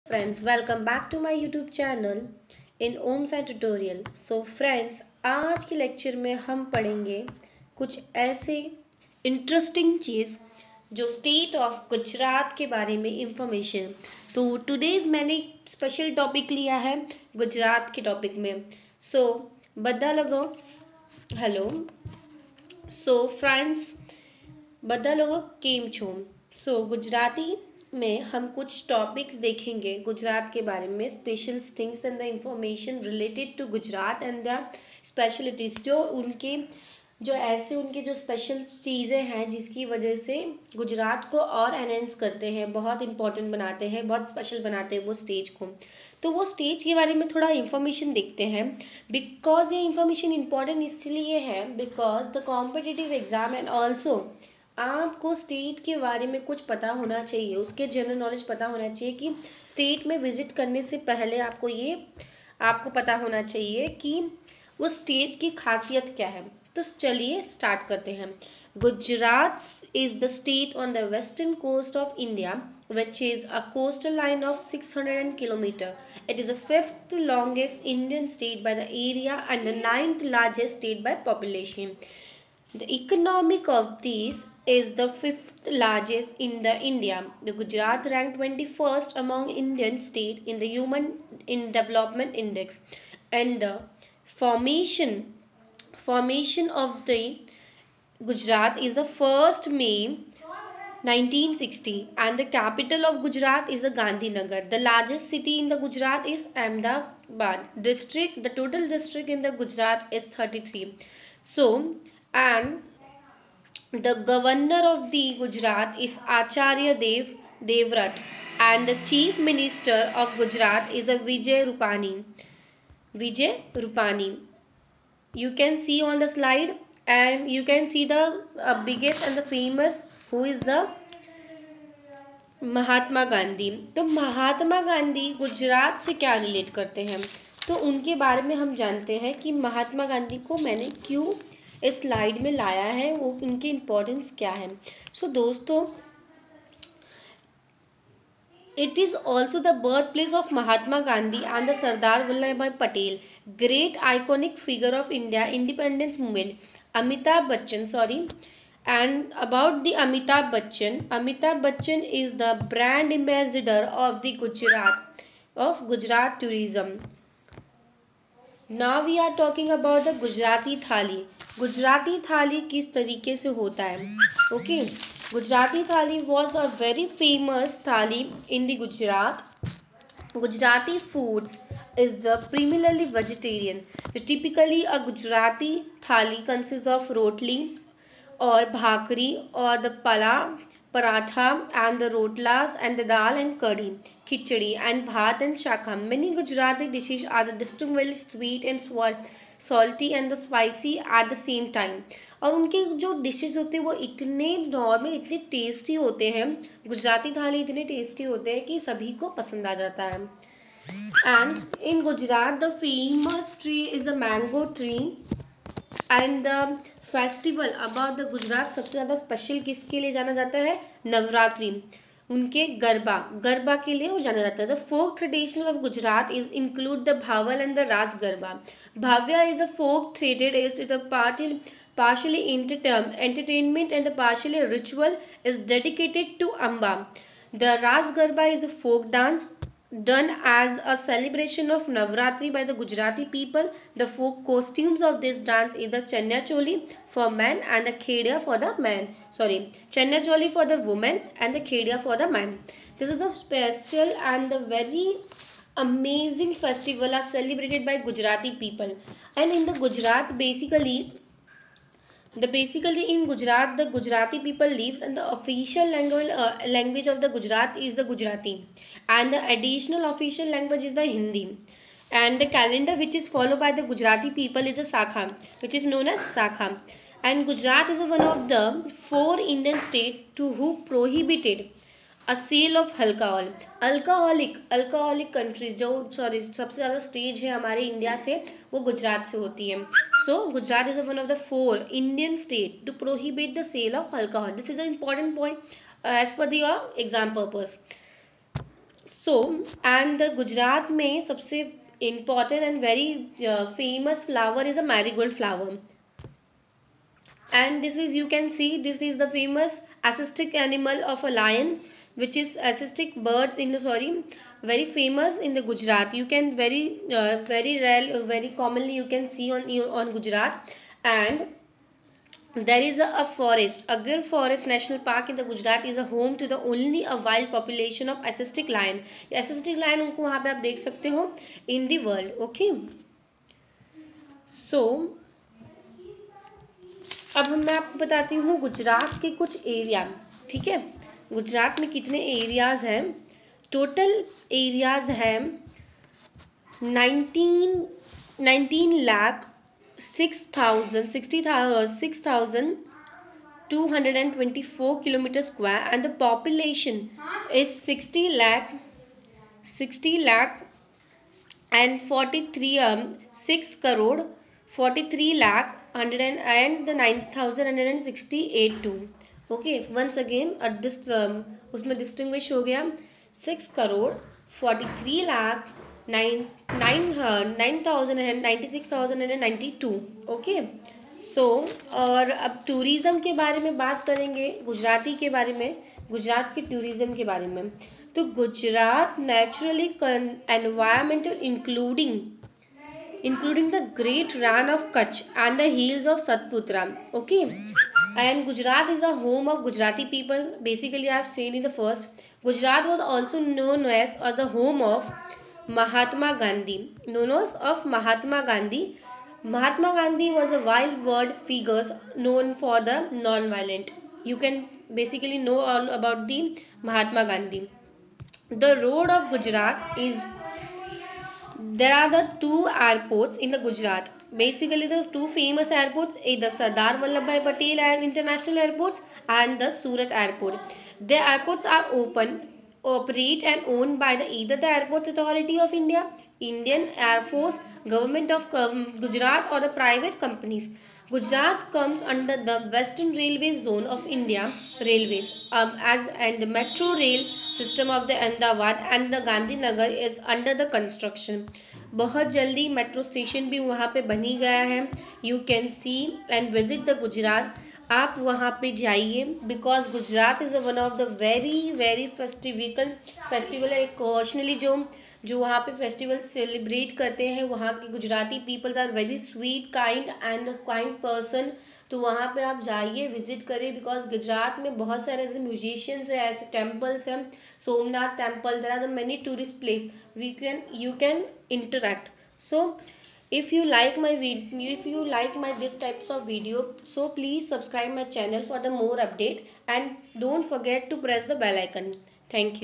Friends, welcome back to my YouTube channel in Om Sai tutorial. So friends, आज के lecture में हम पढ़ेंगे कुछ ऐसे इंटरेस्टिंग चीज़ जो स्टेट ऑफ गुजरात के बारे में इंफॉर्मेशन। तो टुडेज मैंने स्पेशल टॉपिक लिया है गुजरात के टॉपिक में। सो बदा लगो हेलो। सो फ्रेंड्स, બધા લોકો કેમ છો? गुजराती में हम कुछ टॉपिक्स देखेंगे गुजरात के बारे में, special things and the information related to Gujarat and the specialities, उनके जो स्पेशल चीज़ें हैं जिसकी वजह से गुजरात को और एनहेंस करते हैं, बहुत इंपॉर्टेंट बनाते हैं, बहुत स्पेशल बनाते हैं वो स्टेज को। तो वो स्टेज के बारे में थोड़ा इन्फॉर्मेशन देखते हैं। बिकॉज ये इन्फॉर्मेशन इम्पॉर्टेंट इसलिए है because the competitive exam and also आपको स्टेट के बारे में कुछ पता होना चाहिए, उसके जनरल नॉलेज पता होना चाहिए कि स्टेट में विजिट करने से पहले आपको पता होना चाहिए कि वो स्टेट की खासियत क्या है। तो चलिए स्टार्ट करते हैं। Gujarat is the state on the western coast of India which is a coastal line of 600 km. It is the fifth longest Indian state by the area and the ninth largest state by population. The economic of these is the fifth largest in the India. The Gujarat ranked 21st among Indian state in the Human in Development Index, and the formation of the Gujarat is the 1st May 1960, and the capital of Gujarat is the Gandhinagar. The largest city in the Gujarat is Ahmedabad district. The total district in the Gujarat is 33. So, and the governor of the Gujarat is Acharya Devrat, and the chief minister of Gujarat is a Vijay Rupani. You can see on the slide, and you can see the biggest and the famous who is the Mahatma Gandhi. तो महात्मा गांधी गुजरात से क्या relate करते हैं, तो उनके बारे में हम जानते हैं कि महात्मा गांधी को मैंने क्यों इस स्लाइड में लाया है, वो उनकी इम्पोर्टेंस क्या है। सो दोस्तों, it is also the birthplace of Mahatma Gandhi and the Sardar Vallabhbhai Patel, great iconic figure of India independence movement. And about the Amitabh Bachchan is the brand ambassador of the Gujarat tourism. Now we are talking about the Gujarati थाली। गुजराती थाली किस तरीके से होता है? Okay, Gujarati थाली was a very famous थाली in the Gujarat. Gujarati foods is the primarily vegetarian. Typically a Gujarati थाली consists of rotli or bhakri or the paratha and the rotlas and the dal and curry, khichdi and bhat and shakha. Many Gujarati dishes are distinctly sweet and salty and the spicy at the same time. और उनके जो dishes होते हैं वो इतने normal, इतने tasty होते हैं, गुजराती थाली इतने टेस्टी होते हैं कि सभी को पसंद आ जाता है। And in Gujarat the famous tree is a mango tree, and the festival about the Gujarat सबसे ज़्यादा स्पेशल किसके लिए जाना जाता है? नवरात्रि, उनके गरबा के लिए वो जाना जाता है। The folk tradition of Gujarat is include the Bhavai and the Raas Garba. Bhavai is the folk theatre is the partially entertainment and the partially ritual is dedicated to Amba. The Ras Garba is a folk dance done as a celebration of Navratri by the Gujarati people. The folk costumes of this dance is the Chanya Choli for men and the Khedia for the man. Chanya Choli for the woman and the Khedia for the man. This is the special and the very amazing festival are celebrated by Gujarati people. And in the Gujarat, basically in Gujarat, the Gujarati people lives, and the official language of the Gujarat is the Gujarati, and the additional official language is the Hindi. And the calendar which is followed by the Gujarati people is the Sakha, which is known as Sakha. And Gujarat is one of the 4 Indian states to who prohibited a sale of alcohol. Alcoholic countries जो सबसे ज़्यादा stage है हमारे India से, वो गुजरात से होती है। So Gujarat is one of the 4 Indian state to prohibit the sale of alcohol. This is a important point as per your exam purpose. So and the Gujarat में सबसे important and very famous flower is a marigold flower. And this is, you can see, this is the famous assistic animal of a lion, which is assistic birds in the, sorry, very famous in the Gujarat. You can very rare, very commonly you can see on Gujarat. And there is a forest, Agir Forest National Park in the Gujarat is a home to the only a wild population of assistic lion. Assistic lion उनको वहाँ पे आप देख सकते हो in the world. Okay, so अब मैं आपको बताती हूँ गुजरात के कुछ एरिया. ठीक है, गुजरात में कितने एरियाज़ हैं. टोटल एरियाज़ हैं 19,6,224 kilometer square, and the population is 60 lakh and 43 6 crore 43 lakh 100 and the 9,168 two. Okay, once again this उसमें डिस्टिंग्विश हो गया 6 करोड़ 43 लाख 9,96,192. ओके, सो और अब टूरिज़्म के बारे में बात करेंगे, गुजराती के बारे में, गुजरात के टूरिज़्म के बारे में. तो Gujarat naturally environmental including the Great Ran of Kutch and the hills of Satpura. Okay, and Gujarat is a home of Gujarati people. Basically, I have said in the first, Gujarat was also known as the home of Mahatma Gandhi. Mahatma Gandhi was a wild world figure known for the non-violent. You can basically know all about the Mahatma Gandhi. The road of Gujarat is, there are the two airports in the Gujarat. Basically, the two famous airports is the Sardar Vallabhbhai Patel International Airports and the Surat Airport. The airports are operate and owned by either the Airports Authority of India, Indian Air Force, Government of Gujarat, or the private companies. Gujarat comes under the Western Railway Zone of India Railways, and the metro rail system of the Ahmedabad and the Gandhinagar is under the construction. बहुत जल्दी metro station भी वहाँ पे बनी गया है. You can see and visit the Gujarat. आप वहाँ पे जाइए, because Gujarat is one of the very festival है. पर्सनली जो वहाँ पे फेस्टिवल सेलिब्रेट करते हैं, वहाँ के Gujarati peoples are very sweet kind and kind person. तो वहाँ पे आप जाइए, विजिट करें, बिकॉज गुजरात में बहुत सारे ऐसे म्यूजिशियंस हैं, ऐसे टेम्पल्स हैं, Somnath temple, there are the many tourist place you can interact. So if you like my this types of video, so please subscribe my channel for the more update, and don't forget to press the bell icon. Thank you.